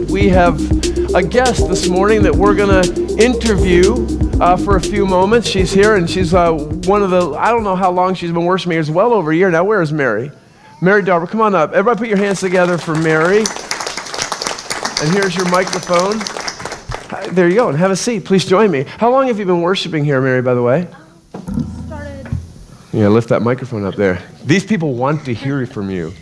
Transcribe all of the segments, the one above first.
We have a guest this morning that we're going to interview for a few moments. She's here, and she's one of the, I don't know how long she's been worshiping here. It's well over a year now. Where is Mary? Mary Darber, come on up. Everybody put your hands together for Mary. And here's your microphone. There you go, and have a seat. Please join me. How long have you been worshiping here, Mary, by the way? Started. Yeah, lift that microphone up there. These people want to hear from you.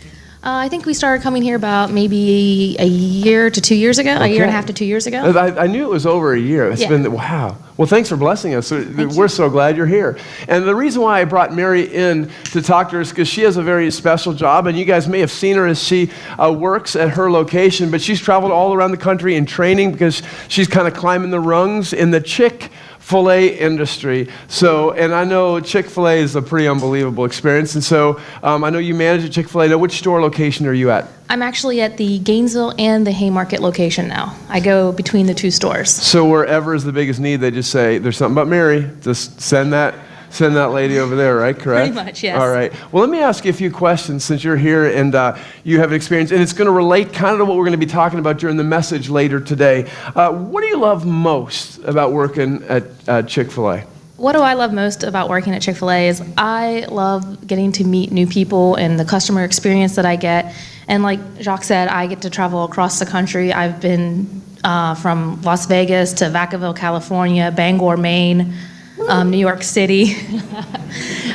I think we started coming here about maybe a year to 2 years ago, a year and a half to 2 years ago. I knew it was over a year. It's been, wow. Well, thanks for blessing us. We're so glad you're here. And the reason why I brought Mary in to talk to her is because she has a very special job, and you guys may have seen her as she works at her location, but she's traveled all around the country in training because she's kind of climbing the rungs in the Chick-fil-A industry. So, and I know Chick-fil-A is a pretty unbelievable experience, and so I know you manage at Chick-fil-A. Now, which store location are you at? I'm actually at the Gainesville and the Haymarket location now. I go between the two stores. So wherever is the biggest need, they just say, there's something about Mary, just send that lady over there, right? Correct? Pretty much, yes. All right. Well, let me ask you a few questions since you're here and you have an experience, and it's going to relate kind of to what we're going to be talking about during the message later today. What do you love most about working at Chick-fil-A? What do I love most about working at Chick-fil-A is I love getting to meet new people and the customer experience that I get. And like Jacques said, I get to travel across the country. I've been from Las Vegas to Vacaville, California, Bangor, Maine, New York City.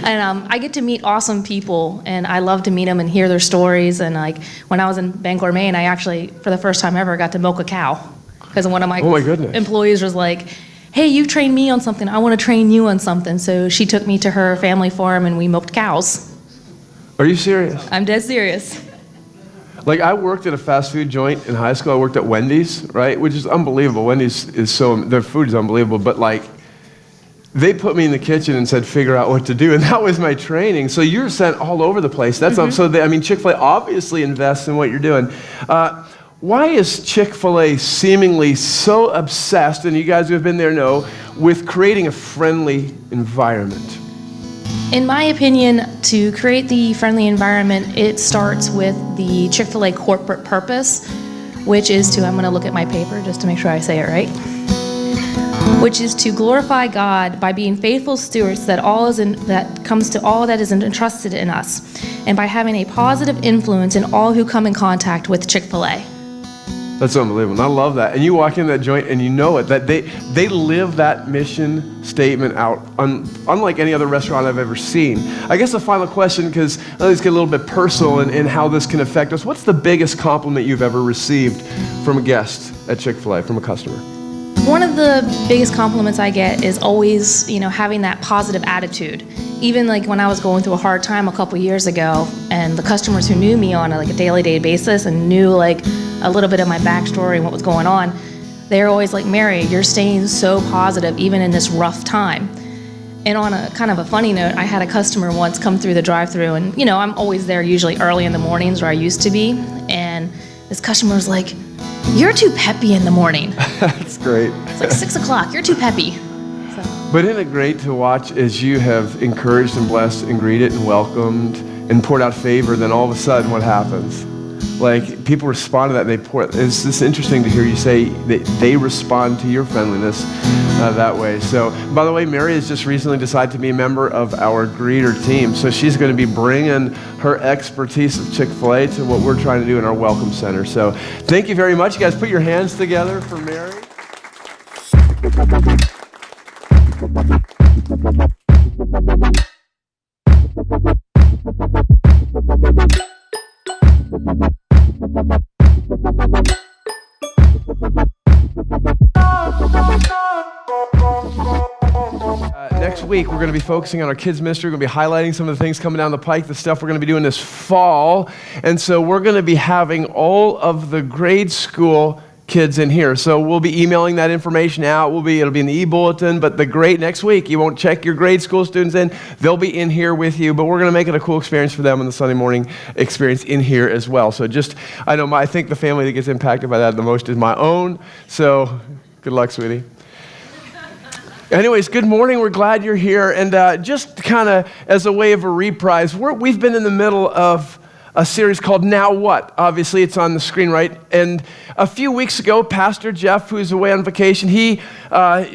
And I get to meet awesome people, and I love to meet them and hear their stories. And like when I was in Bangor, Maine, I actually, for the first time ever, got to milk a cow. Because one of my employees was like, hey, you trained me on something. I want to train you on something. So she took me to her family farm, and we milked cows. Are you serious? I'm dead serious. Like, I worked at a fast food joint in high school. I worked at Wendy's, right? Which is unbelievable. Wendy's is their food is unbelievable. But like, they put me in the kitchen and said, figure out what to do. And that was my training. So you're sent all over the place. That's Chick-fil-A obviously invests in what you're doing. Why is Chick-fil-A seemingly so obsessed, and you guys who have been there know, with creating a friendly environment? In my opinion, to create the friendly environment, it starts with the Chick-fil-A corporate purpose, which is to, I'm going to look at my paper just to make sure I say it right, which is to glorify God by being faithful stewards that comes to all that is entrusted in us, and by having a positive influence in all who come in contact with Chick-fil-A. That's unbelievable. And I love that. And you walk in that joint and you know it, that they live that mission statement out unlike any other restaurant I've ever seen. I guess the final question, because let's get a little bit personal in how this can affect us. What's the biggest compliment you've ever received from a guest at Chick-fil-A, from a customer? One of the biggest compliments I get is always, having that positive attitude. Even like when I was going through a hard time a couple years ago, and the customers who knew me on a daily basis and knew like a little bit of my backstory and what was going on, they're always like, Mary, you're staying so positive even in this rough time. And on a kind of a funny note, I had a customer once come through the drive-thru, and I'm always there usually early in the mornings, or I used to be, and this customer was like, you're too peppy in the morning. That's great. It's like 6 o'clock, you're too peppy. But isn't it great to watch as you have encouraged and blessed and greeted and welcomed and poured out favor, then all of a sudden what happens? Like, people respond to that, and it's just interesting to hear you say that they respond to your friendliness that way. So, by the way, Mary has just recently decided to be a member of our greeter team. So she's going to be bringing her expertise of Chick-fil-A to what we're trying to do in our welcome center. So thank you very much. You guys put your hands together for Mary. Next week, we're going to be focusing on our kids' ministry. We're going to be highlighting some of the things coming down the pike, the stuff we're going to be doing this fall. And so we're going to be having all of the grade school kids in here. So we'll be emailing that information out. It'll be in the e-bulletin, but next week, you won't check your grade school students in. They'll be in here with you, but we're going to make it a cool experience for them in the Sunday morning experience in here as well. So I think the family that gets impacted by that the most is my own. So good luck, sweetie. Anyways, good morning. We're glad you're here. And just kind of as a way of a reprise, we've been in the middle of a series called Now What? Obviously, it's on the screen, right? And a few weeks ago, Pastor Jeff, who's away on vacation, he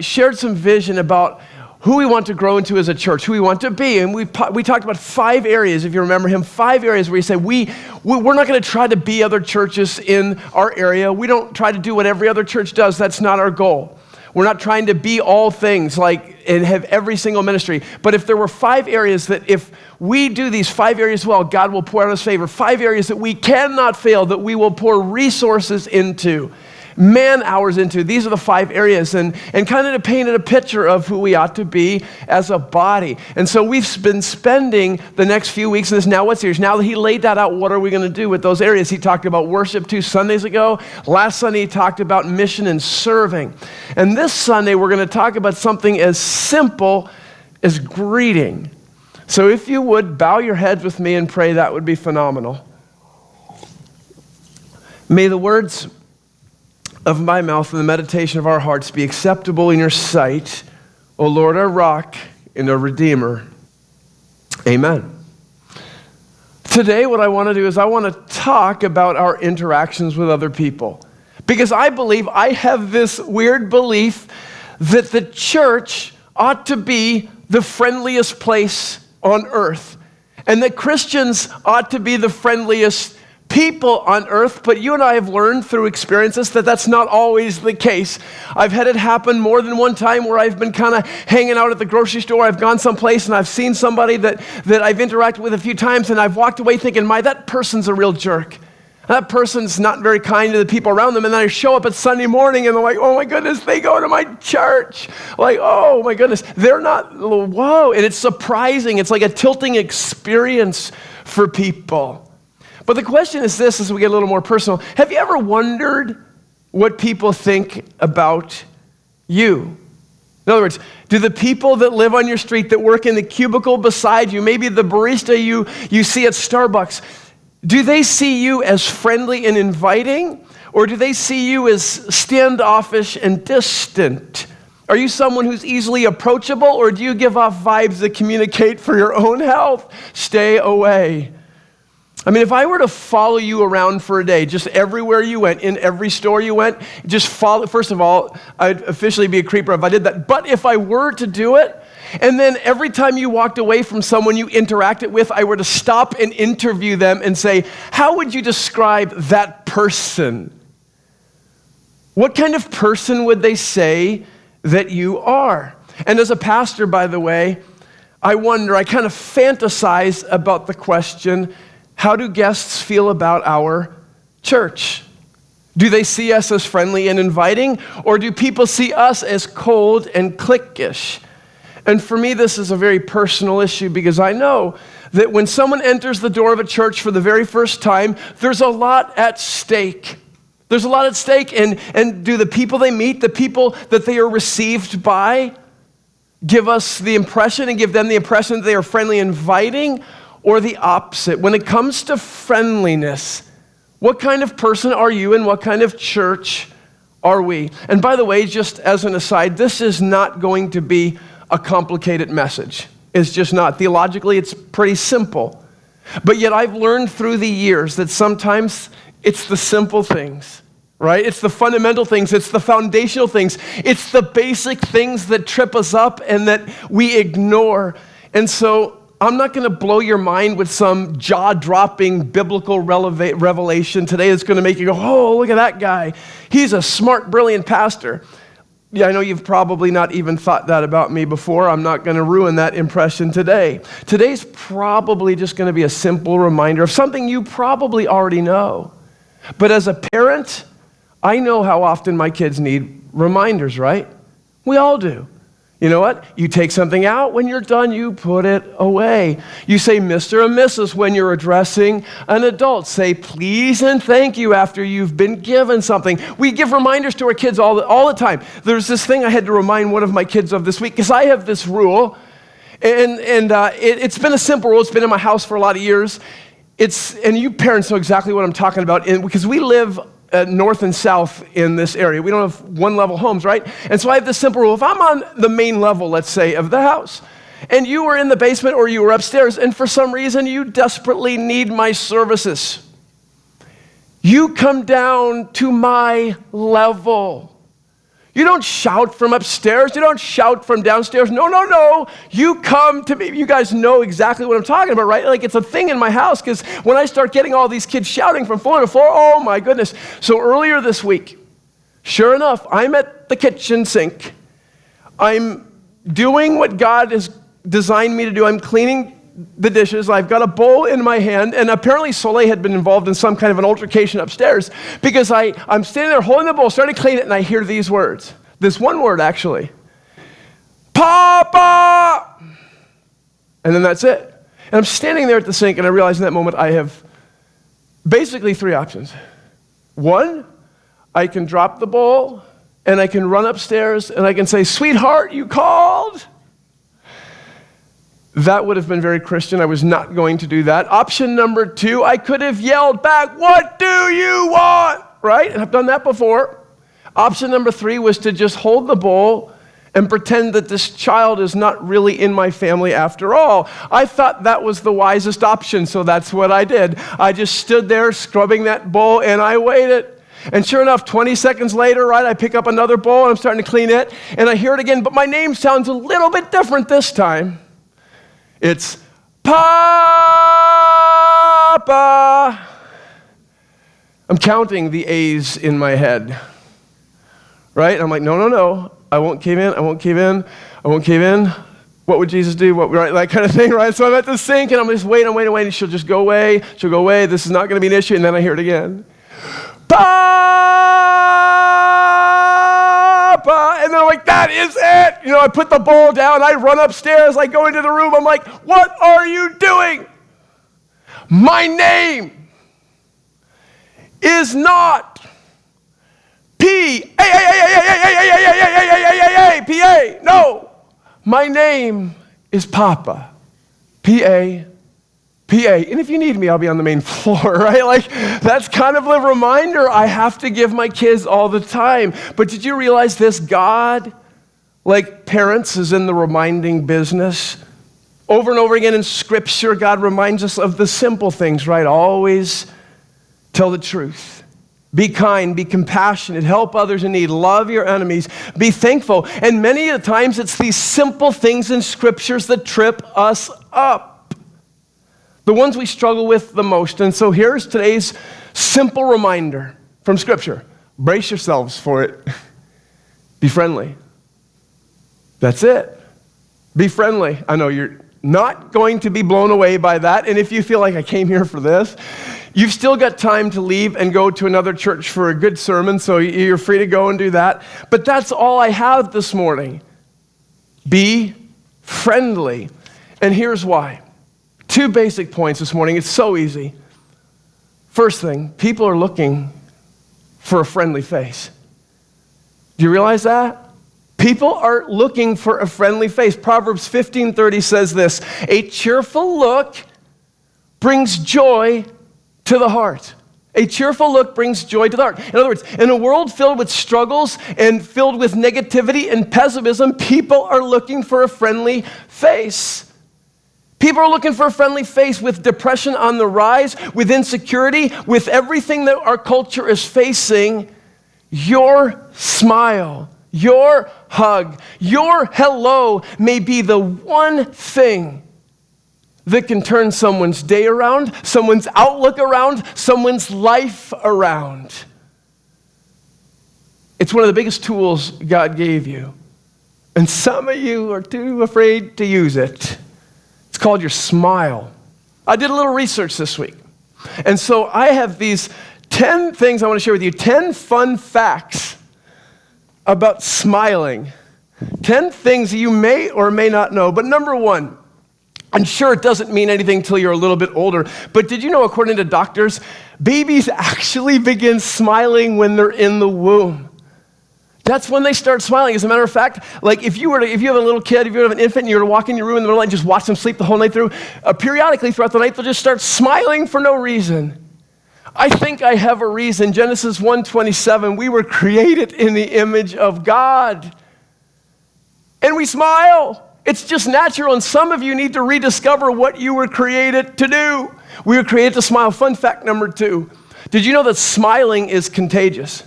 shared some vision about who we want to grow into as a church, who we want to be. And we talked about 5 areas, if you remember him, 5 areas where he said, we're not going to try to be other churches in our area. We don't try to do what every other church does. That's not our goal. We're not trying to be all things and have every single ministry. But if there were 5 areas that if we do these 5 areas well, God will pour out his favor. 5 areas that we cannot fail, that we will pour resources into, man hours into. These are the 5 areas, and kind of to paint a picture of who we ought to be as a body. And so we've been spending the next few weeks in this Now What series. Now that he laid that out, what are we going to do with those areas? He talked about worship 2 Sundays ago. Last Sunday he talked about mission and serving. And this Sunday we're going to talk about something as simple as greeting. So if you would, bow your heads with me and pray, that would be phenomenal. May the words of my mouth and the meditation of our hearts be acceptable in your sight, O Lord, our rock and our redeemer. Amen. Today, what I want to do is I want to talk about our interactions with other people. Because I have this weird belief that the church ought to be the friendliest place on earth. And that Christians ought to be the friendliest people on earth, but you and I have learned through experiences that that's not always the case. I've had it happen more than one time where I've been kind of hanging out at the grocery store. I've gone someplace and I've seen somebody that I've interacted with a few times, and I've walked away thinking, that person's a real jerk. That person's not very kind to the people around them. And then I show up at Sunday morning and they're like, oh my goodness, they go to my church. Like, oh my goodness, they're not, whoa. And it's surprising. It's like a tilting experience for people. But the question is this, as we get a little more personal. Have you ever wondered what people think about you? In other words, do the people that live on your street, that work in the cubicle beside you, maybe the barista you see at Starbucks, do they see you as friendly and inviting? Or do they see you as standoffish and distant? Are you someone who's easily approachable, or do you give off vibes that communicate for your own health? Stay away. I mean, if I were to follow you around for a day, just everywhere you went, in every store you went, just follow, first of all, I'd officially be a creeper if I did that. But if I were to do it, and then every time you walked away from someone you interacted with, I were to stop and interview them and say, how would you describe that person? What kind of person would they say that you are? And as a pastor, by the way, I kind of fantasize about the question, how do guests feel about our church? Do they see us as friendly and inviting, or do people see us as cold and cliquish? And for me, this is a very personal issue, because I know that when someone enters the door of a church for the very first time, there's a lot at stake. There's a lot at stake, and do the people they meet, the people that they are received by, give us the impression and give them the impression that they are friendly and inviting, or the opposite? When it comes to friendliness, what kind of person are you and what kind of church are we? And by the way, just as an aside, this is not going to be a complicated message. It's just not. Theologically, it's pretty simple. But yet I've learned through the years that sometimes it's the simple things, right? It's the fundamental things. It's the foundational things. It's the basic things that trip us up and that we ignore. And so I'm not going to blow your mind with some jaw-dropping biblical revelation today that's going to make you go, oh, look at that guy. He's a smart, brilliant pastor. Yeah, I know you've probably not even thought that about me before. I'm not going to ruin that impression today. Today's probably just going to be a simple reminder of something you probably already know. But as a parent, I know how often my kids need reminders, right? We all do. You know what? You take something out. When you're done, you put it away. You say Mr. and Mrs. when you're addressing an adult. Say please and thank you after you've been given something. We give reminders to our kids all the time. There's this thing I had to remind one of my kids of this week, because I have this rule, and it's been a simple rule. It's been in my house for a lot of years. And you parents know exactly what I'm talking about, because we live north and south in this area. We don't have one-level homes, right? And so I have this simple rule. If I'm on the main level, let's say, of the house, and you were in the basement or you were upstairs, and for some reason you desperately need my services, you come down to my level. You don't shout from upstairs. You don't shout from downstairs. No. You come to me. You guys know exactly what I'm talking about, right? Like, it's a thing in my house, because when I start getting all these kids shouting from floor to floor, oh my goodness. So earlier this week, sure enough, I'm at the kitchen sink. I'm doing what God has designed me to do. I'm cleaning the dishes. I've got a bowl in my hand, and apparently Soleil had been involved in some kind of an altercation upstairs, because I'm standing there holding the bowl, starting to clean it, and I hear these words. This one word, actually. Papa! And then that's it. And I'm standing there at the sink, and I realize in that moment I have basically three options. One, I can drop the bowl, and I can run upstairs, and I can say, "Sweetheart, you called?" That would have been very Christian. I was not going to do that. Option number two, I could have yelled back, "What do you want?" Right? And I've done that before. Option number three was to just hold the bowl and pretend that this child is not really in my family after all. I thought that was the wisest option, so that's what I did. I just stood there scrubbing that bowl, and I waited. And sure enough, 20 seconds later, right, I pick up another bowl, and I'm starting to clean it, and I hear it again, but my name sounds a little bit different this time. It's Papa. I'm counting the A's in my head, right? I'm like, no. I won't cave in. What would Jesus do? Right, that kind of thing, right? So I'm at the sink, and I'm just waiting, and she'll just go away. She'll go away. This is not going to be an issue. And then I hear it again. Papa! And then I'm like, that is it! I put the bowl down, I run upstairs, I go into the room, I'm like, what are you doing? My name is not P-A. No, my name is Papa. P-A. And if you need me, I'll be on the main floor, right? Like, that's kind of a reminder I have to give my kids all the time. But did you realize this? God, like parents, is in the reminding business. Over and over again in Scripture, God reminds us of the simple things, right? Always tell the truth. Be kind, be compassionate, help others in need, love your enemies, be thankful. And many of the times it's these simple things in Scriptures that trip us up. The ones we struggle with the most. And so here's today's simple reminder from Scripture. Brace yourselves for it. Be friendly. That's it. Be friendly. I know you're not going to be blown away by that. And if you feel like I came here for this, you've still got time to leave and go to another church for a good sermon, so you're free to go and do that. But that's all I have this morning. Be friendly. And here's why. Two basic points this morning. It's so easy. First thing, people are looking for a friendly face. Do you realize that? People are looking for a friendly face. Proverbs 15:30 says this, "A cheerful look brings joy to the heart." A cheerful look brings joy to the heart. In other words, in a world filled with struggles and filled with negativity and pessimism, people are looking for a friendly face. People are looking for a friendly face with depression on the rise, with insecurity, with everything that our culture is facing. Your smile, your hug, your hello may be the one thing that can turn someone's day around, someone's outlook around, someone's life around. It's one of the biggest tools God gave you. And some of you are too afraid to use it. It's called your smile. I did a little research this week. And so I have these 10 things I want to share with you, 10 fun facts about smiling. 10 things you may or may not know. But number one, I'm sure it doesn't mean anything until you're a little bit older, but did you know, according to doctors, babies actually begin smiling when they're in the womb? That's when they start smiling. As a matter of fact, like if you have a little kid, if you have an infant and you were to walk in your room in the middle of the night and just watch them sleep the whole night through, periodically throughout the night, they'll just start smiling for no reason. I think I have a reason. Genesis 1:27, we were created in the image of God. And we smile. It's just natural, and some of you need to rediscover what you were created to do. We were created to smile. Fun fact number 2. Did you know that smiling is contagious?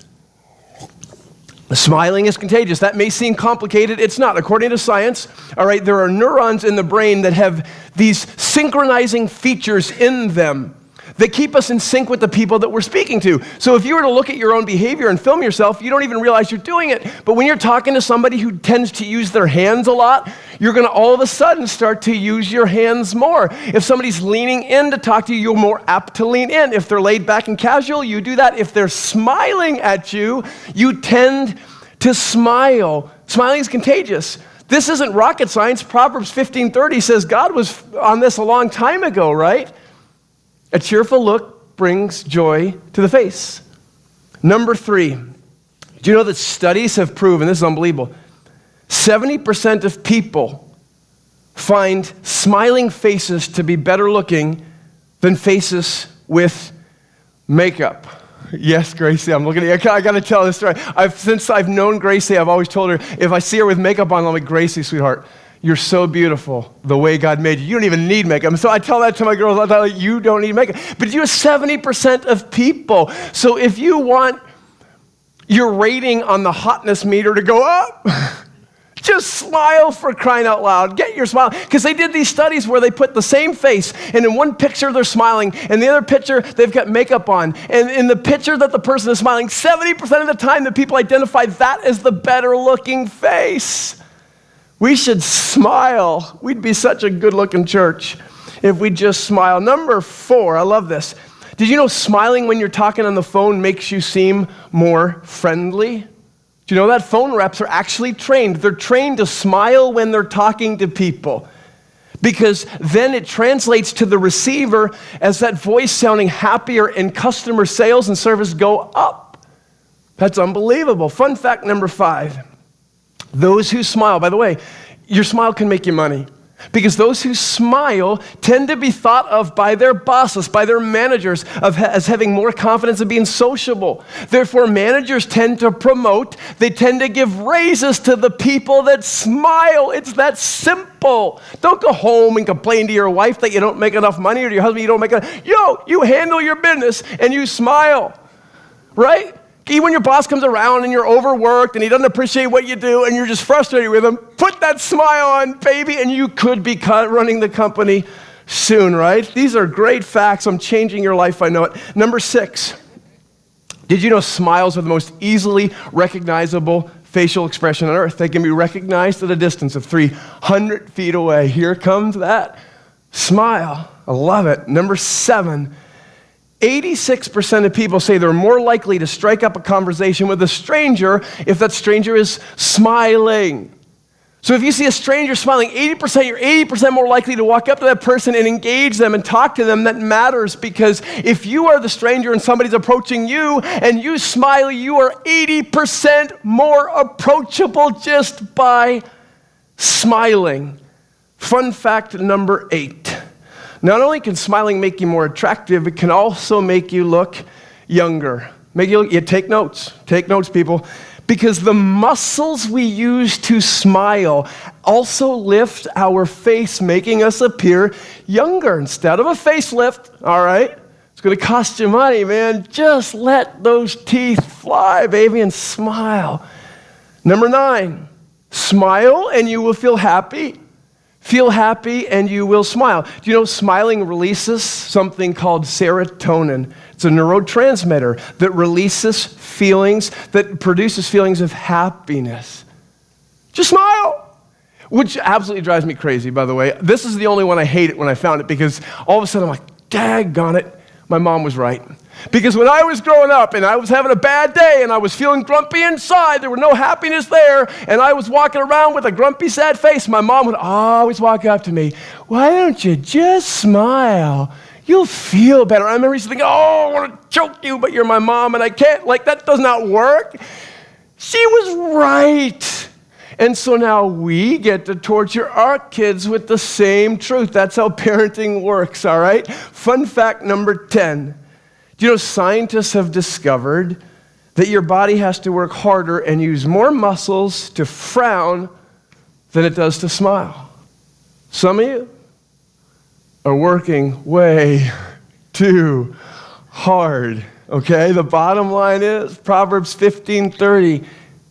Smiling is contagious. That may seem complicated. It's not. According to science, all right, there are neurons in the brain that have these synchronizing features in them that keep us in sync with the people that we're speaking to. So if you were to look at your own behavior and film yourself, you don't even realize you're doing it. But when you're talking to somebody who tends to use their hands a lot, you're going to all of a sudden start to use your hands more. If somebody's leaning in to talk to you, you're more apt to lean in. If they're laid back and casual, you do that. If they're smiling at you, you tend to smile. Smiling is contagious. This isn't rocket science. Proverbs 15:30 says God was on this a long time ago, right? A cheerful look brings joy to the face. Number 3, do you know that studies have proven, this is unbelievable, 70% of people find smiling faces to be better looking than faces with makeup. Yes, Gracie, I'm looking at you. I got to tell this story. Since I've known Gracie, I've always told her, if I see her with makeup on, I'm like, Gracie, sweetheart, you're so beautiful the way God made you. You don't even need makeup. So I tell that to my girls. I tell them, you don't need makeup. But you're 70% of people. So if you want your rating on the hotness meter to go up, just smile, for crying out loud. Get your smile. Because they did these studies where they put the same face, and in one picture they're smiling, and the other picture they've got makeup on. And in the picture that the person is smiling, 70% of the time the people identify that as the better looking face. We should smile. We'd be such a good-looking church if we just smile. Number 4, I love this. Did you know smiling when you're talking on the phone makes you seem more friendly? Do you know that? Phone reps are actually trained. They're trained to smile when they're talking to people, because then it translates to the receiver as that voice sounding happier, and customer sales and service go up. That's unbelievable. Fun fact number 5. Those who smile, by the way, your smile can make you money, because those who smile tend to be thought of by their bosses, by their managers, as having more confidence and being sociable. Therefore, managers tend to promote, they tend to give raises to the people that smile. It's that simple. Don't go home and complain to your wife that you don't make enough money, or to your husband you don't make enough. You handle your business and you smile, right? Even when your boss comes around and you're overworked and he doesn't appreciate what you do and you're just frustrated with him, put that smile on, baby, and you could be running the company soon, right? These are great facts. I'm changing your life, I know it. Number 6, did you know smiles are the most easily recognizable facial expression on earth? They can be recognized at a distance of 300 feet away. Here comes that smile. I love it. Number 7, 86% of people say they're more likely to strike up a conversation with a stranger if that stranger is smiling. So if you see a stranger smiling, you're 80% more likely to walk up to that person and engage them and talk to them. That matters, because if you are the stranger and somebody's approaching you and you smile, you are 80% more approachable just by smiling. Fun fact number 8. Not only can smiling make you more attractive, it can also make you look younger. Take notes, people. Because the muscles we use to smile also lift our face, making us appear younger. Instead of a facelift, all right? It's going to cost you money, man. Just let those teeth fly, baby, and smile. Number 9, smile and you will feel happy. Feel happy and you will smile. Do you know smiling releases something called serotonin? It's a neurotransmitter that releases feelings, that produces feelings of happiness. Just smile. Which absolutely drives me crazy, by the way. This is the only one I hated when I found it, because all of a sudden I'm like, daggone it, my mom was right. Because when I was growing up and I was having a bad day and I was feeling grumpy inside, there was no happiness there, and I was walking around with a grumpy, sad face, my mom would always walk up to me, why don't you just smile? You'll feel better. I remember thinking, I want to choke you, but you're my mom and I can't. That does not work. She was right. And so now we get to torture our kids with the same truth. That's how parenting works, all right? Fun fact number 10. Do you know scientists have discovered that your body has to work harder and use more muscles to frown than it does to smile? Some of you are working way too hard, okay? The bottom line is Proverbs 15:30.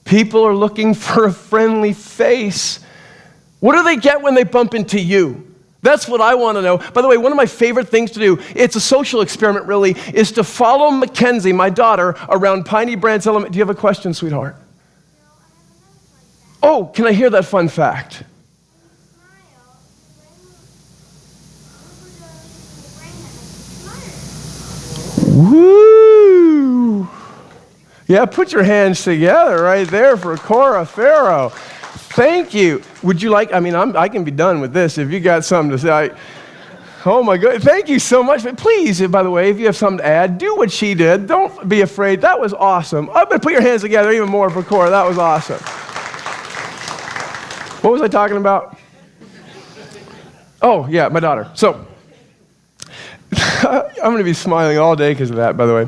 People are looking for a friendly face. What do they get when they bump into you? That's what I want to know. By the way, one of my favorite things to do, it's a social experiment really, is to follow Mackenzie, my daughter, around Piney Branch Elementary. Do you have a question, sweetheart? Oh, can I hear that fun fact? Woo! Yeah, put your hands together right there for Cora Farrow. Thank you. Would you like, I can be done with this if you got something to say. Oh my God, thank you so much. Please, by the way, if you have something to add, do what she did. Don't be afraid. That was awesome. I'm going to put your hands together even more for Cora. That was awesome. What was I talking about? Oh, yeah, my daughter. So, I'm going to be smiling all day because of that, by the way.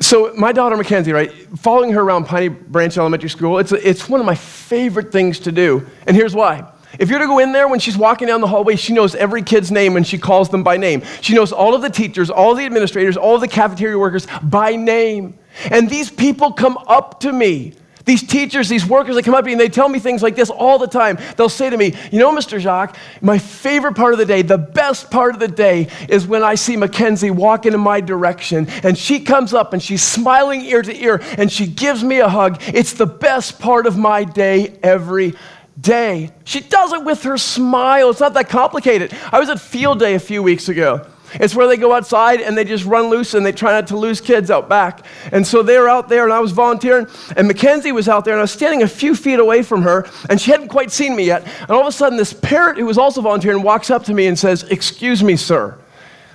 So my daughter Mackenzie, right, following her around Piney Branch Elementary School, it's one of my favorite things to do. And here's why. If you're to go in there when she's walking down the hallway, she knows every kid's name and she calls them by name. She knows all of the teachers, all of the administrators, all of the cafeteria workers by name. And these people come up to me. These teachers, these workers, they come up to me and they tell me things like this all the time. They'll say to me, you know, Mr. Jacques, my favorite part of the day, the best part of the day is when I see Mackenzie walk in my direction and she comes up and she's smiling ear to ear and she gives me a hug. It's the best part of my day every day. She does it with her smile. It's not that complicated. I was at field day a few weeks ago. It's where they go outside and they just run loose and they try not to lose kids out back. And so they were out there and I was volunteering and Mackenzie was out there and I was standing a few feet away from her and she hadn't quite seen me yet. And all of a sudden this parent who was also volunteering walks up to me and says, "Excuse me, sir."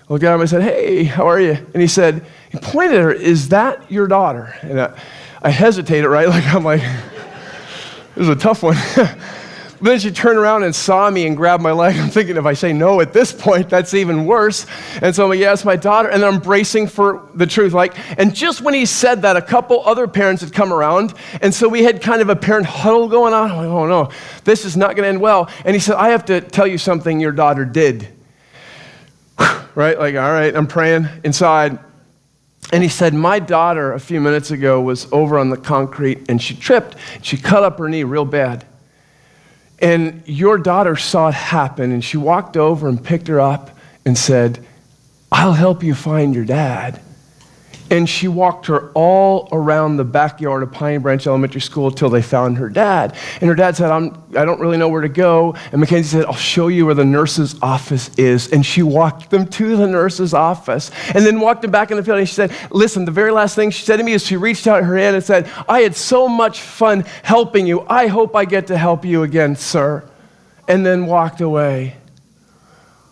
I looked at him and I said, "Hey, how are you?" And he pointed at her, "Is that your daughter?" And I hesitated, right? I'm like, this is a tough one. But then she turned around and saw me and grabbed my leg. I'm thinking if I say no at this point, that's even worse. And so I'm like, yeah, it's my daughter. And then I'm bracing for the truth. And just when he said that, a couple other parents had come around. And so we had kind of a parent huddle going on. I'm like, oh no, this is not going to end well. And he said, "I have to tell you something your daughter did." Right? All right, I'm praying inside. And he said, "My daughter a few minutes ago was over on the concrete and she tripped. She cut up her knee real bad. And your daughter saw it happen and she walked over and picked her up and said, 'I'll help you find your dad.' And she walked her all around the backyard of Piney Branch Elementary School till they found her dad. And her dad said, I don't really know where to go. And Mackenzie said, 'I'll show you where the nurse's office is.' And she walked them to the nurse's office and then walked them back in the field. And she said, listen, the very last thing she said to me is she reached out her hand and said, 'I had so much fun helping you. I hope I get to help you again, sir.' And then walked away.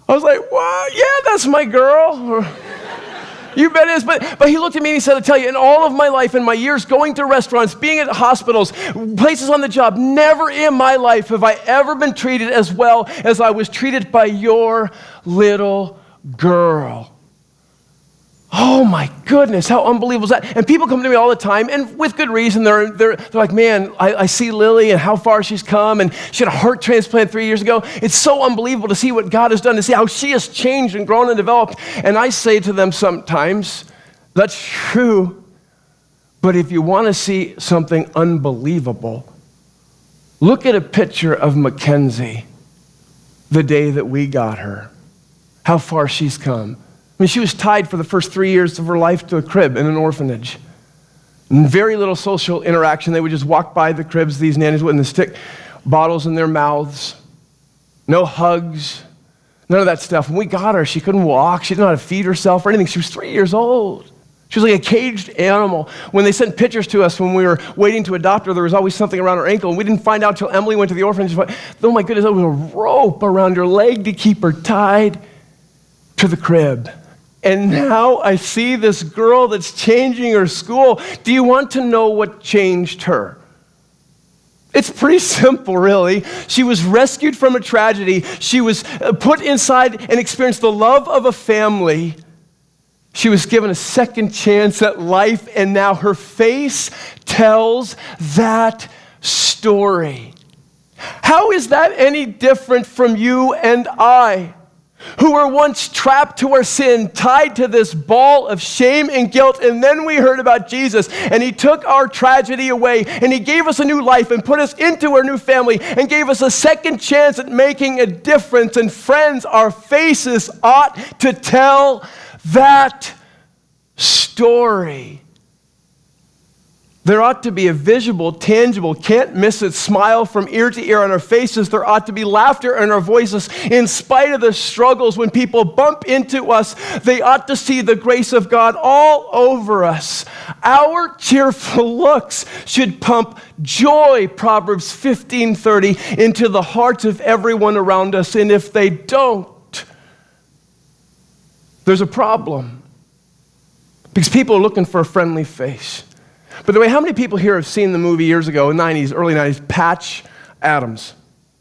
I was like, what? Yeah, that's my girl. You bet it is. But he looked at me and he said, I tell you, in all of my life, in my years going to restaurants, being at hospitals, places on the job, never in my life have I ever been treated as well as I was treated by your little girl. Oh my goodness, how unbelievable is that? And people come to me all the time, and with good reason. They're like, man, I see Lily and how far she's come, and she had a heart transplant 3 years ago. It's so unbelievable to see what God has done, to see how she has changed and grown and developed. And I say to them sometimes, that's true, but if you want to see something unbelievable, look at a picture of Mackenzie the day that we got her, how far she's come. I mean, she was tied for the first 3 years of her life to a crib in an orphanage. And very little social interaction. They would just walk by the cribs, these nannies would, and stick bottles in their mouths. No hugs, none of that stuff. When we got her, she couldn't walk. She didn't know how to feed herself or anything. She was 3 years old. She was like a caged animal. When they sent pictures to us when we were waiting to adopt her, there was always something around her ankle, and we didn't find out until Emily went to the orphanage. But, oh my goodness, there was a rope around her leg to keep her tied to the crib. And now I see this girl that's changing her school. Do you want to know what changed her? It's pretty simple, really. She was rescued from a tragedy. She was put inside and experienced the love of a family. She was given a second chance at life, and now her face tells that story. How is that any different from you and I, who were once trapped to our sin, tied to this ball of shame and guilt, and then we heard about Jesus, and he took our tragedy away, and he gave us a new life and put us into our new family and gave us a second chance at making a difference. And friends, our faces ought to tell that story. There ought to be a visible, tangible, can't miss it smile from ear to ear on our faces. There ought to be laughter in our voices in spite of the struggles. When people bump into us, they ought to see the grace of God all over us. Our cheerful looks should pump joy, Proverbs 15:30, into the hearts of everyone around us. And if they don't, there's a problem. Because people are looking for a friendly face. By the way, how many people here have seen the movie years ago, in the 90s, early 90s, Patch Adams?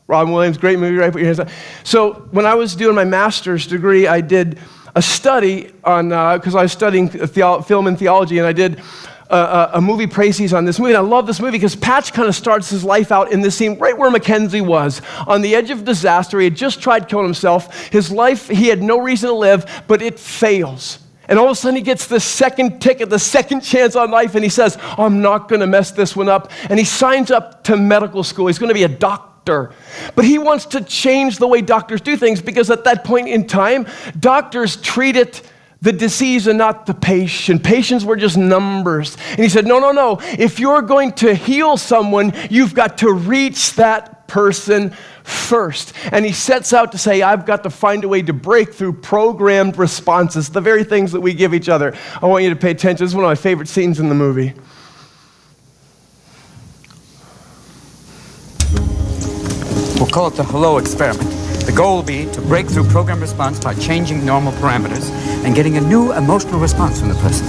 Robin Williams, great movie, right? Put your hands up. So when I was doing my master's degree, I did a study on, because I was studying film and theology, and I did a movie précis on this movie. And I love this movie because Patch kind of starts his life out in this scene right where Mackenzie was, on the edge of disaster. He had just tried killing himself. His life, he had no reason to live, but it fails. And all of a sudden he gets the second ticket, the second chance on life, and he says, I'm not going to mess this one up. And he signs up to medical school. He's going to be a doctor. But he wants to change the way doctors do things, because at that point in time, doctors treated the disease and not the patient. Patients were just numbers. And he said, no. If you're going to heal someone, you've got to reach that person first. And he sets out to say, I've got to find a way to break through programmed responses, the very things that we give each other. I want you to pay attention. This is one of my favorite scenes in the movie. We'll call it the hello experiment. The goal will be to break through program response by changing normal parameters and getting a new emotional response from the person.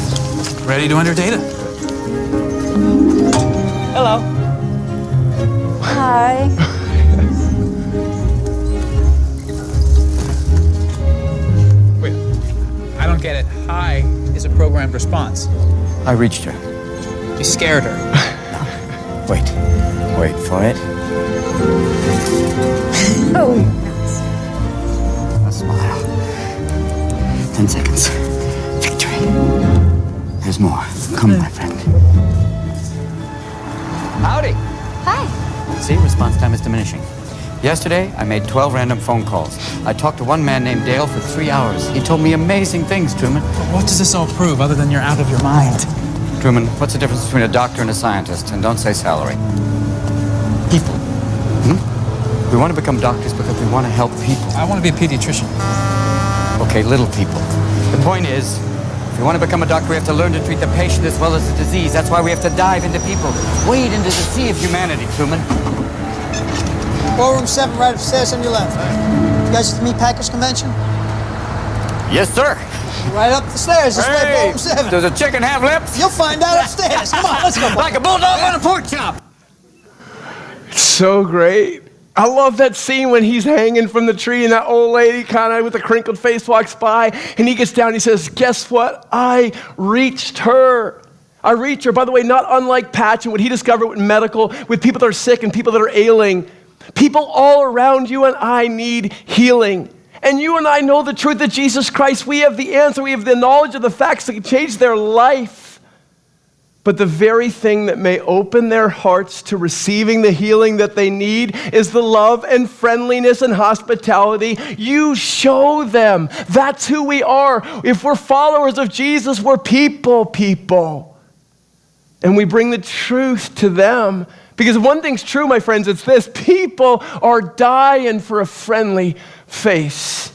Ready to enter data? Hello. Hi. Wait, I don't get it. Hi is a programmed response. I reached her. You scared her. Wait for it. Oh, A smile. 10 seconds. Victory. There's more. Come, my friend. Howdy. hi. See, response time is diminishing. Yesterday, I made 12 random phone calls. I talked to one man named Dale for 3 hours. He told me amazing things, Truman. What does this all prove other than you're out of your mind? Truman, what's the difference between a doctor and a scientist? And don't say salary. People. We want to become doctors because we want to help people. I want to be a pediatrician. Okay, little people. The point is, if we want to become a doctor, we have to learn to treat the patient as well as the disease. That's why we have to dive into people. Wade into the sea of humanity, Truman. Ballroom 7 right upstairs on your left. You guys at the Meat Packers Convention? Yes, sir. Right up the stairs. This way, Ballroom 7. Does a chicken have lips? You'll find out upstairs. Come on, let's go. Like a bulldog on a pork chop. So great. I love that scene when he's hanging from the tree and that old lady kind of with a crinkled face walks by, and he gets down and he says, guess what? I reached her. I reached her. By the way, not unlike Patch and what he discovered with medical, with people that are sick and people that are ailing. People all around you and I need healing. And you and I know the truth of Jesus Christ. We have the answer. We have the knowledge of the facts that can change their life. But the very thing that may open their hearts to receiving the healing that they need is the love and friendliness and hospitality you show them. That's who we are. If we're followers of Jesus, we're people. And we bring the truth to them. Because one thing's true, my friends, it's this: people are dying for a friendly face.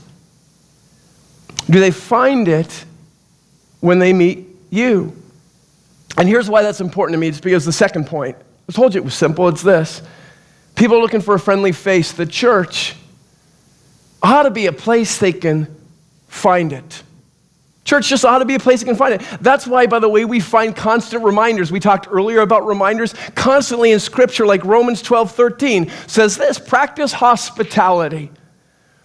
Do they find it when they meet you? And here's why that's important to me. It's because the second point, I told you it was simple, it's this. People are looking for a friendly face. The church ought to be a place they can find it. Church just ought to be a place they can find it. That's why, by the way, we find constant reminders. We talked earlier about reminders constantly in Scripture, like Romans 12:13 says this: practice hospitality.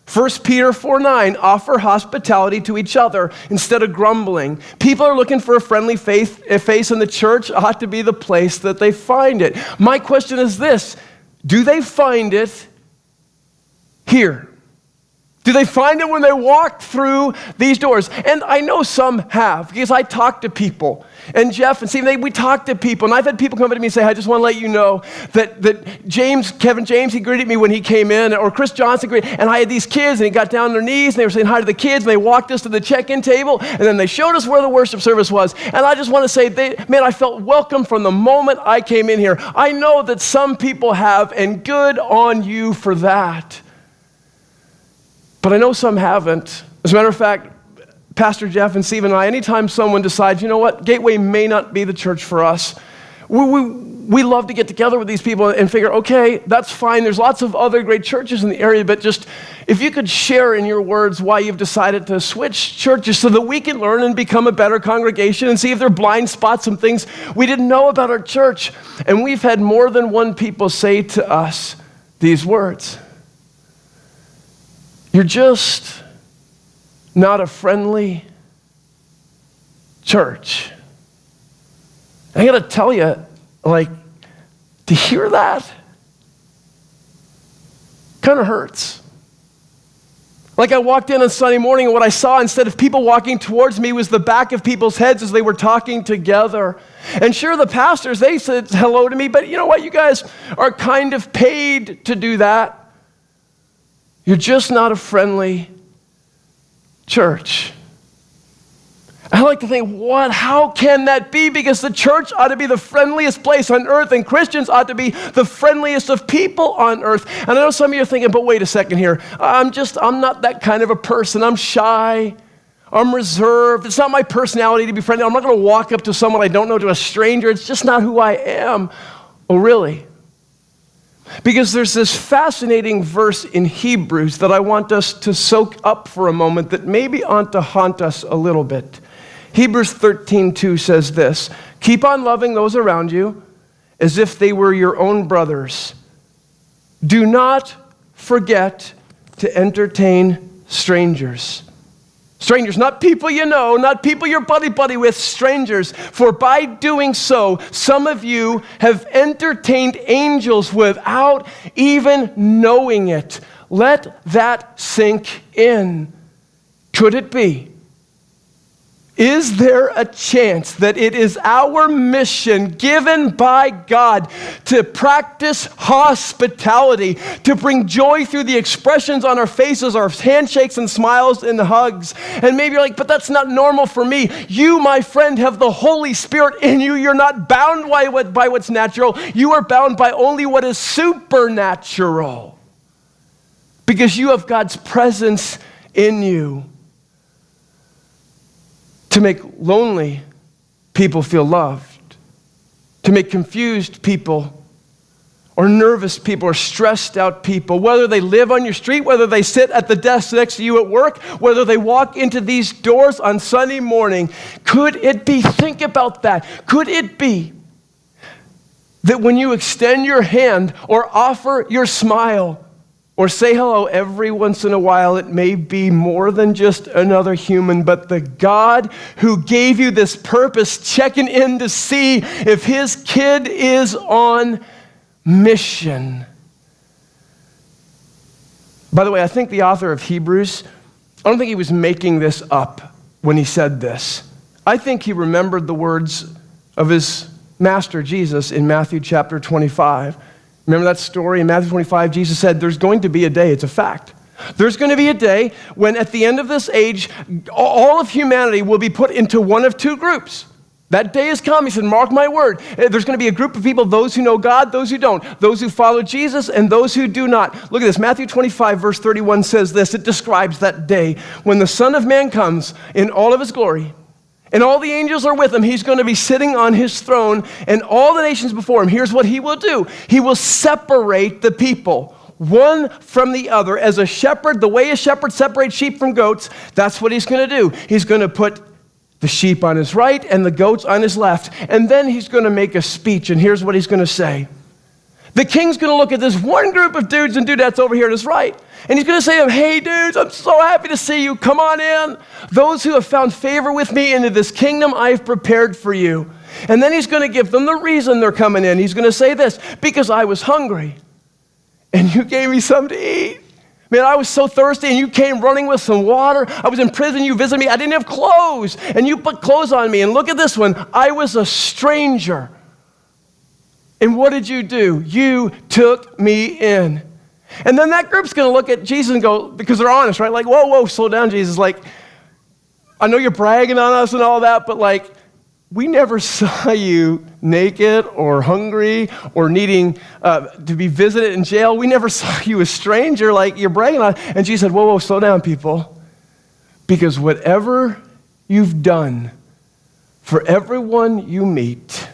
1 Peter 4:9, offer hospitality to each other instead of grumbling. People are looking for a friendly face, and the church ought to be the place that they find it. My question is this: do they find it here? Do they find it when they walk through these doors? And I know some have, because I talk to people. And Jeff and Steve, we talk to people. And I've had people come to me and say, I just want to let you know that Kevin James, he greeted me when he came in, or Chris Johnson greeted, and I had these kids, and he got down on their knees, and they were saying hi to the kids, and they walked us to the check-in table, and then they showed us where the worship service was. And I just want to say, man, I felt welcome from the moment I came in here. I know that some people have, and good on you for that. But I know some haven't. As a matter of fact, Pastor Jeff and Steve and I, anytime someone decides, you know what, Gateway may not be the church for us, we love to get together with these people and figure, okay, that's fine. There's lots of other great churches in the area, but just if you could share in your words why you've decided to switch churches so that we can learn and become a better congregation and see if there are blind spots, some things we didn't know about our church. And we've had more than one people say to us these words: you're just not a friendly church. I got to tell you, to hear that kind of hurts. I walked in on Sunday morning, and what I saw, instead of people walking towards me, was the back of people's heads as they were talking together. And sure, the pastors, they said hello to me, but you know what? You guys are kind of paid to do that. You're just not a friendly church. I like to think, how can that be? Because the church ought to be the friendliest place on earth, and Christians ought to be the friendliest of people on earth. And I know some of you are thinking, but wait a second here. I'm not that kind of a person. I'm shy. I'm reserved. It's not my personality to be friendly. I'm not going to walk up to someone I don't know, to a stranger. It's just not who I am. Oh, really? Because there's this fascinating verse in Hebrews that I want us to soak up for a moment that maybe ought to haunt us a little bit. Hebrews 13:2 says this: keep on loving those around you as if they were your own brothers. Do not forget to entertain strangers. Strangers, not people you know, not people you're buddy with, strangers. For by doing so, some of you have entertained angels without even knowing it. Let that sink in. Could it be? Is there a chance that it is our mission given by God to practice hospitality, to bring joy through the expressions on our faces, our handshakes and smiles and hugs? And maybe you're like, but that's not normal for me. You, my friend, have the Holy Spirit in you. You're not bound by what's natural. You are bound by only what is supernatural, because you have God's presence in you to make lonely people feel loved, to make confused people or nervous people or stressed out people, whether they live on your street, whether they sit at the desk next to you at work, whether they walk into these doors on Sunday morning. Could it be, think about that, could it be that when you extend your hand or offer your smile or say hello every once in a while, it may be more than just another human, but the God who gave you this purpose checking in to see if his kid is on mission. By the way, I think the author of Hebrews, I don't think he was making this up when he said this. I think he remembered the words of his master Jesus in Matthew chapter 25. Remember that story in Matthew 25? Jesus said, there's going to be a day, it's a fact. There's going to be a day when at the end of this age, all of humanity will be put into one of two groups. That day has come. He said, mark my word. There's going to be a group of people, those who know God, those who don't, those who follow Jesus, and those who do not. Look at this. Matthew 25, verse 31 says this. It describes that day when the Son of Man comes in all of his glory, and all the angels are with him. He's going to be sitting on his throne, and all the nations before him. Here's what he will do. He will separate the people, one from the other. As a shepherd, the way a shepherd separates sheep from goats, that's what he's going to do. He's going to put the sheep on his right and the goats on his left. And then he's going to make a speech, and here's what he's going to say. The king's going to look at this one group of dudes and dudettes over here to his right. And he's going to say to them, hey, dudes, I'm so happy to see you. Come on in. Those who have found favor with me into this kingdom I've prepared for you. And then he's going to give them the reason they're coming in. He's going to say this, because I was hungry and you gave me something to eat. Man, I was so thirsty and you came running with some water. I was in prison, you visited me. I didn't have clothes and you put clothes on me. And look at this one. I was a stranger. And what did you do? You took me in. And then that group's going to look at Jesus and go, because they're honest, right? Like, whoa, slow down, Jesus. Like, I know you're bragging on us and all that, but like, we never saw you naked or hungry or needing to be visited in jail. We never saw you a stranger like you're bragging on. And Jesus said, whoa, slow down, people. Because whatever you've done for everyone you meet,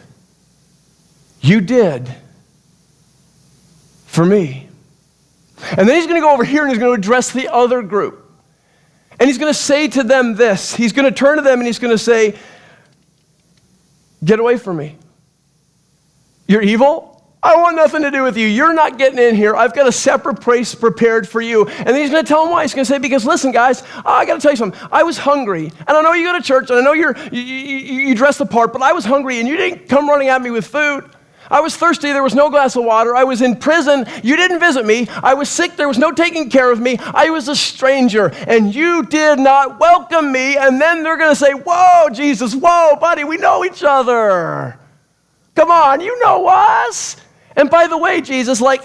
you did for me. And then he's going to go over here and he's going to address the other group. And he's going to say to them this. He's going to turn to them and he's going to say, get away from me. You're evil? I want nothing to do with you. You're not getting in here. I've got a separate place prepared for you. And then he's going to tell them why. He's going to say, because listen, guys, I got to tell you something. I was hungry. And I know you go to church and I know you dress the part, but I was hungry and you didn't come running at me with food. I was thirsty, there was no glass of water. I was in prison, you didn't visit me. I was sick, there was no taking care of me. I was a stranger, and you did not welcome me. And then they're going to say, whoa, Jesus, whoa, buddy, we know each other. Come on, you know us. And by the way, Jesus, like,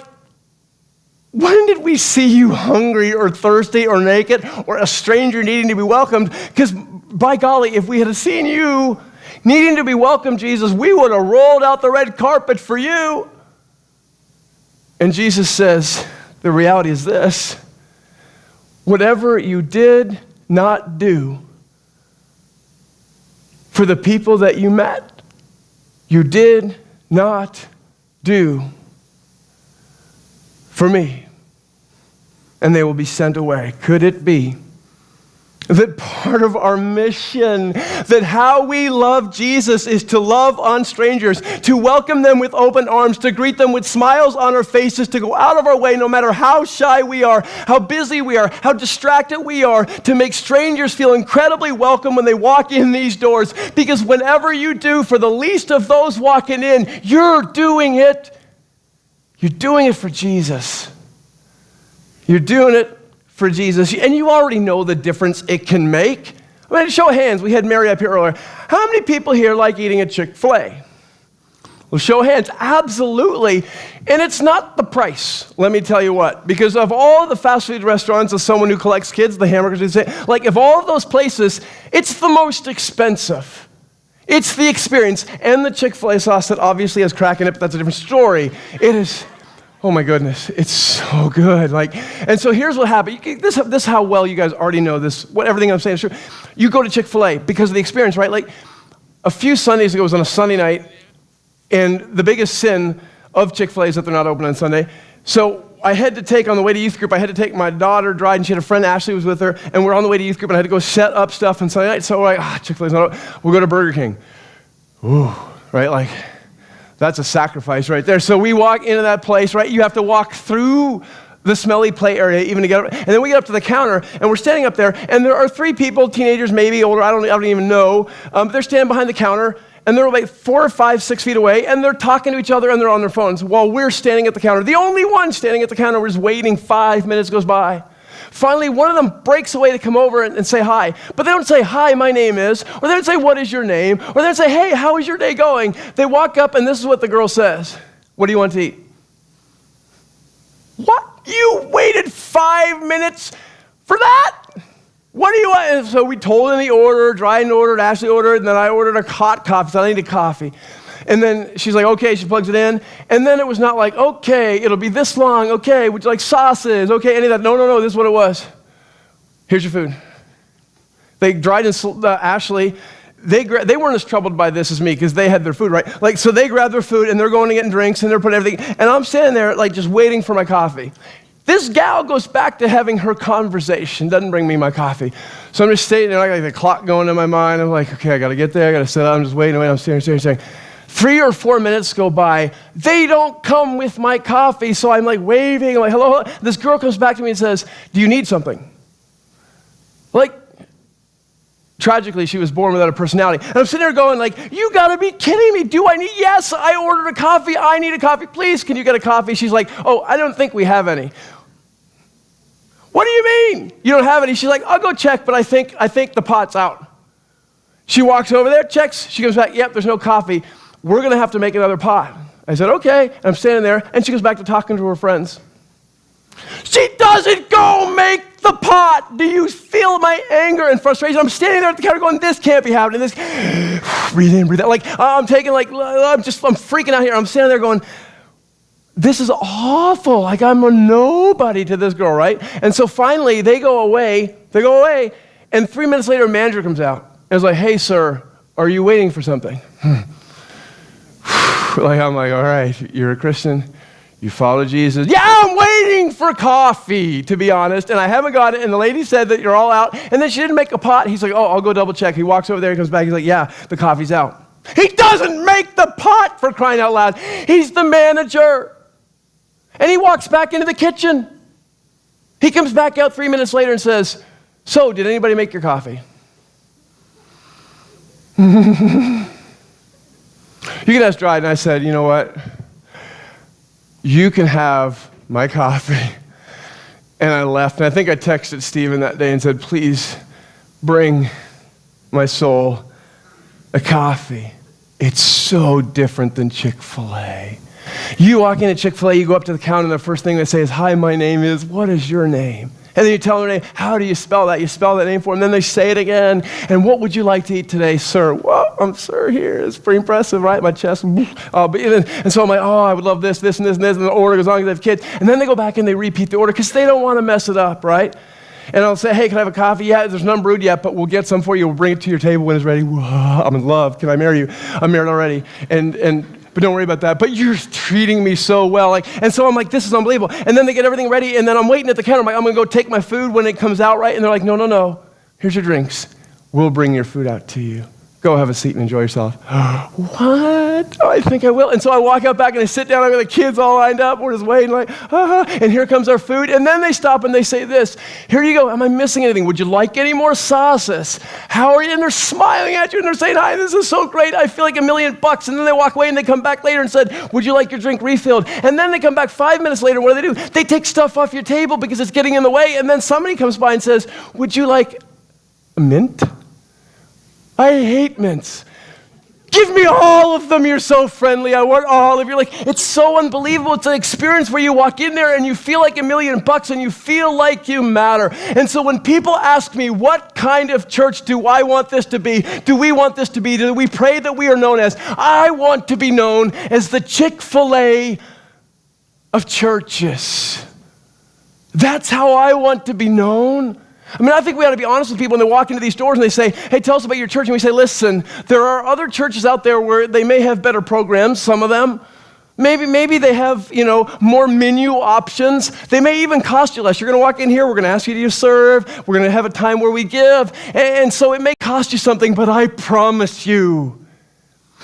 when did we see you hungry or thirsty or naked or a stranger needing to be welcomed? Because by golly, if we had seen you needing to be welcomed, Jesus, we would have rolled out the red carpet for you. And Jesus says, the reality is this: whatever you did not do for the people that you met, you did not do for me. And they will be sent away. Could it be that part of our mission, that how we love Jesus is to love on strangers, to welcome them with open arms, to greet them with smiles on our faces, to go out of our way no matter how shy we are, how busy we are, how distracted we are, to make strangers feel incredibly welcome when they walk in these doors. Because whenever you do for the least of those walking in, you're doing it. You're doing it for Jesus. You're doing it for Jesus. And you already know the difference it can make. I mean, show of hands. We had Mary up here earlier. How many people here like eating at Chick-fil-A? Well, show of hands. Absolutely. And it's not the price, let me tell you what. Because of all the fast food restaurants, as someone who collects kids, the hamburgers, like if all of those places, it's the most expensive. It's the experience. And the Chick-fil-A sauce that obviously has crack in it, but that's a different story. It is... oh my goodness, it's so good. And so here's what happened. This is how well you guys already know this. Everything I'm saying is true. You go to Chick-fil-A because of the experience, right? Like a few Sundays ago, it was on a Sunday night, and the biggest sin of Chick-fil-A is that they're not open on Sunday. So I had to take, on the way to youth group, I had to take my daughter, Dryden, and she had a friend, Ashley, was with her, and we're on the way to youth group, and I had to go set up stuff on Sunday night. So we're like, Chick-fil-A's not open. We'll go to Burger King. Ooh, right? Like, that's a sacrifice right there. So we walk into that place, right? You have to walk through the smelly play area even to get up. And then we get up to the counter, and we're standing up there, and there are three people, teenagers, maybe older, I don't even know. They're standing behind the counter, and they're like 4 or 5, 6 feet away, and they're talking to each other, and they're on their phones while we're standing at the counter. The only one standing at the counter was waiting. 5 minutes goes by. Finally, one of them breaks away to come over and say hi. But they don't say, hi, my name is, or they don't say, what is your name? Or they don't say, hey, how is your day going? They walk up, and this is what the girl says. What do you want to eat? What? You waited 5 minutes for that? What do you want? And so we told him the order. Dryden ordered, Ashley ordered, and then I ordered a hot coffee. So I needed coffee. And then she's like, okay, she plugs it in. And then it was not like, okay, it'll be this long. Okay, would you like sauces? Okay, any of that. No, this is what it was. Here's your food. They, Dryden, Ashley, they weren't as troubled by this as me because they had their food, right? Like, so they grabbed their food and they're going to get drinks and they're putting everything. And I'm standing there like just waiting for my coffee. This gal goes back to having her conversation, doesn't bring me my coffee. So I'm just sitting there, I got the clock going in my mind. I'm like, okay, I got to get there, I got to sit up. I'm just waiting, I'm staring. 3 or 4 minutes go by. They don't come with my coffee. So I'm like waving. I'm like, hello. This girl comes back to me and says, do you need something? Like, tragically, she was born without a personality. And I'm sitting there going like, you gotta be kidding me. Do I need? Yes, I ordered a coffee. I need a coffee. Please, can you get a coffee? She's like, oh, I don't think we have any. What do you mean? You don't have any? She's like, I'll go check, but I think the pot's out. She walks over there, checks. She comes back, yep, there's no coffee. We're going to have to make another pot. I said, okay. And I'm standing there, and she goes back to talking to her friends. She doesn't go make the pot. Do you feel my anger and frustration? I'm standing there at the counter going, this can't be happening. This, breathe in, breathe out. Like, I'm freaking out here. I'm standing there going, this is awful. Like, I'm a nobody to this girl, right? And so finally, they go away, and 3 minutes later, a manager comes out and is like, hey, sir, are you waiting for something? I'm like, all right, you're a Christian, you follow Jesus. Yeah, I'm waiting for coffee, to be honest, and I haven't got it, and the lady said that you're all out, and then she didn't make a pot. He's like, oh, I'll go double check. He walks over there, he comes back, he's like, yeah, the coffee's out. He doesn't make the pot, for crying out loud. He's the manager. And he walks back into the kitchen. He comes back out 3 minutes later and says, so, did anybody make your coffee? You can ask Dryden. I said, you know what? You can have my coffee. And I left. And I think I texted Stephen that day and said, please bring my soul a coffee. It's so different than Chick-fil-A. You walk into Chick-fil-A, you go up to the counter, and the first thing they say is, hi, my name is, what is your name? And then you tell them their name. How do you spell that? You spell that name for them. And then they say it again. And what would you like to eat today, sir? Well, I'm sir here. It's pretty impressive, right? My chest. And so I'm like, oh, I would love this, this, and this, and this. And the order goes on because I have kids. And then they go back and they repeat the order because they don't want to mess it up, right? And I'll say, hey, can I have a coffee? Yeah, there's none brewed yet, but we'll get some for you. We'll bring it to your table when it's ready. Whoa, I'm in love. Can I marry you? I'm married already. But don't worry about that. But you're treating me so well. And so I'm like, this is unbelievable. And then they get everything ready, and then I'm waiting at the counter. I'm like, I'm going to go take my food when it comes out, right? And they're like, no. Here's your drinks. We'll bring your food out to you. Go have a seat and enjoy yourself. What? Oh, I think I will. And so I walk out back and I sit down. I've got the kids all lined up. We're just waiting like, and here comes our food. And then they stop and they say this. Here you go. Am I missing anything? Would you like any more sauces? How are you? And they're smiling at you and they're saying, hi, this is so great. I feel like $1,000,000. And then they walk away and they come back later and said, would you like your drink refilled? And then they come back 5 minutes later. What do? They take stuff off your table because it's getting in the way. And then somebody comes by and says, would you like a mint? I hate mints. Give me all of them. You're so friendly. I want all of you. Like, it's so unbelievable. It's an experience where you walk in there and you feel like $1,000,000 and you feel like you matter. And so when people ask me, what kind of church do I want this to be? Do we want this to be? Do we pray that we are known as? I want to be known as the Chick-fil-A of churches. That's how I want to be known. I mean, I think we ought to be honest with people when they walk into these doors and they say, hey, tell us about your church. And we say, listen, there are other churches out there where they may have better programs, some of them. Maybe they have, more menu options. They may even cost you less. You're going to walk in here, we're going to ask you to serve, we're going to have a time where we give. And so it may cost you something, but I promise you,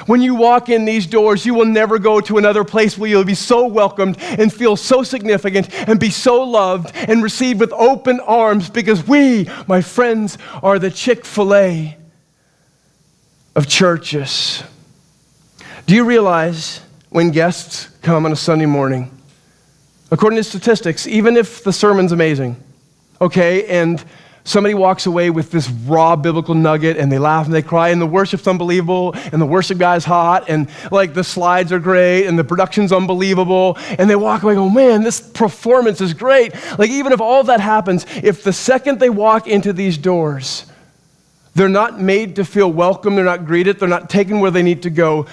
when you walk in these doors, you will never go to another place where you'll be so welcomed and feel so significant and be so loved and received with open arms because we, my friends, are the Chick-fil-A of churches. Do you realize when guests come on a Sunday morning, according to statistics, even if the sermon's amazing, and somebody walks away with this raw biblical nugget and they laugh and they cry and the worship's unbelievable and the worship guy's hot and the slides are great and the production's unbelievable and they walk away and go, man, this performance is great. Even if all that happens, if the second they walk into these doors, they're not made to feel welcome, they're not greeted, they're not taken where they need to go,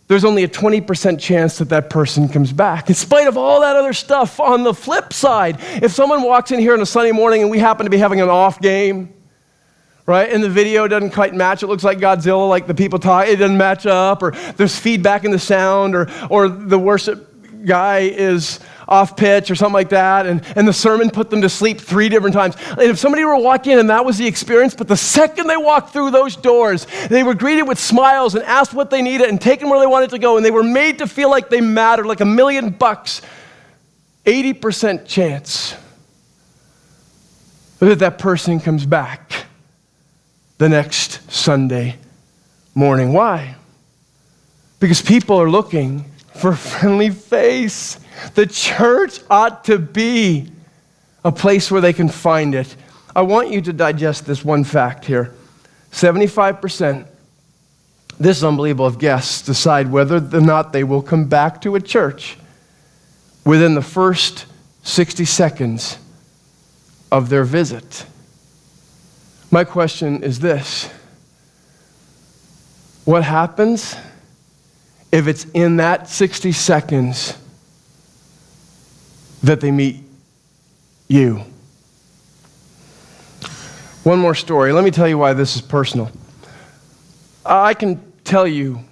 there's only a 20% chance that person comes back. In spite of all that other stuff, on the flip side, if someone walks in here on a Sunday morning and we happen to be having an off game, right, and the video doesn't quite match, it looks like Godzilla, like the people talk, it doesn't match up, or there's feedback in the sound, or the worship guy is off pitch or something like that, and the sermon put them to sleep 3 different times. And if somebody were to walk in and that was the experience, but the second they walked through those doors, they were greeted with smiles and asked what they needed and taken where they wanted to go, and they were made to feel like they mattered, like $1 million, 80% chance that person comes back the next Sunday morning. Why? Because people are looking for a friendly face. The church ought to be a place where they can find it. I want you to digest this one fact here. 75%, this is unbelievable, of guests decide whether or not they will come back to a church within the first 60 seconds of their visit. My question is this: what happens if it's in that 60 seconds that they meet you? One more story. Let me tell you why this is personal. I can tell you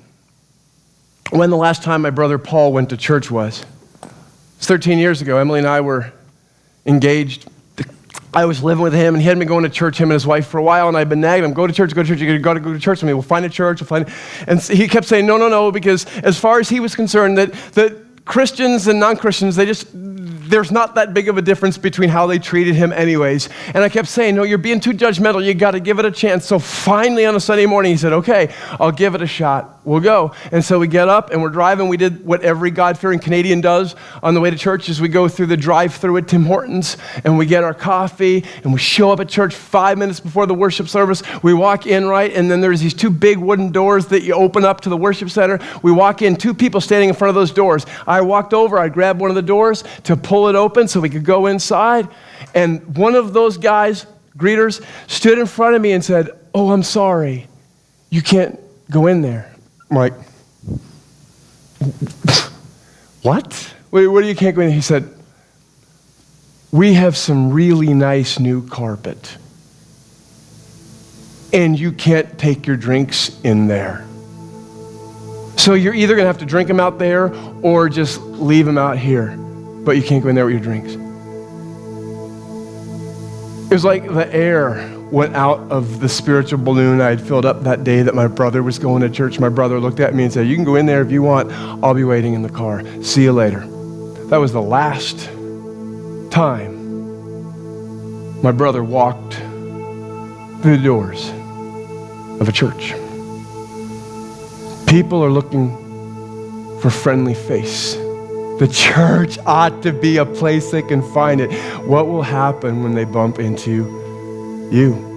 when the last time my brother Paul went to church was. It's 13 years ago. Emily and I were engaged. I was living with him, and he hadn't been going to church, him and his wife, for a while, and I'd been nagging him, go to church, you got to go to church with me, we'll find a church, And he kept saying, no, because as far as he was concerned, that Christians and non-Christians, there's not that big of a difference between how they treated him anyways. And I kept saying, no, you're being too judgmental. You got to give it a chance. So finally on a Sunday morning, he said, okay, I'll give it a shot. We'll go. And so we get up and we're driving. We did what every God-fearing Canadian does on the way to church is we go through the drive-thru at Tim Hortons and we get our coffee and we show up at church 5 minutes before the worship service. We walk in, right? And then there's these 2 big wooden doors that you open up to the worship center. We walk in, 2 people standing in front of those doors. I walked over, I grabbed one of the doors to pull it open so we could go inside. And one of those guys, greeters, stood in front of me and said, oh, I'm sorry, you can't go in there. I'm like, what? What do you can't go in there? He said, we have some really nice new carpet, and you can't take your drinks in there. So you're either going to have to drink them out there or just leave them out here, but you can't go in there with your drinks. It was like the air went out of the spiritual balloon I had filled up that day that my brother was going to church. My brother looked at me and said, you can go in there if you want. I'll be waiting in the car. See you later. That was the last time my brother walked through the doors of a church. People are looking for friendly face. The church ought to be a place they can find it. What will happen when they bump into you?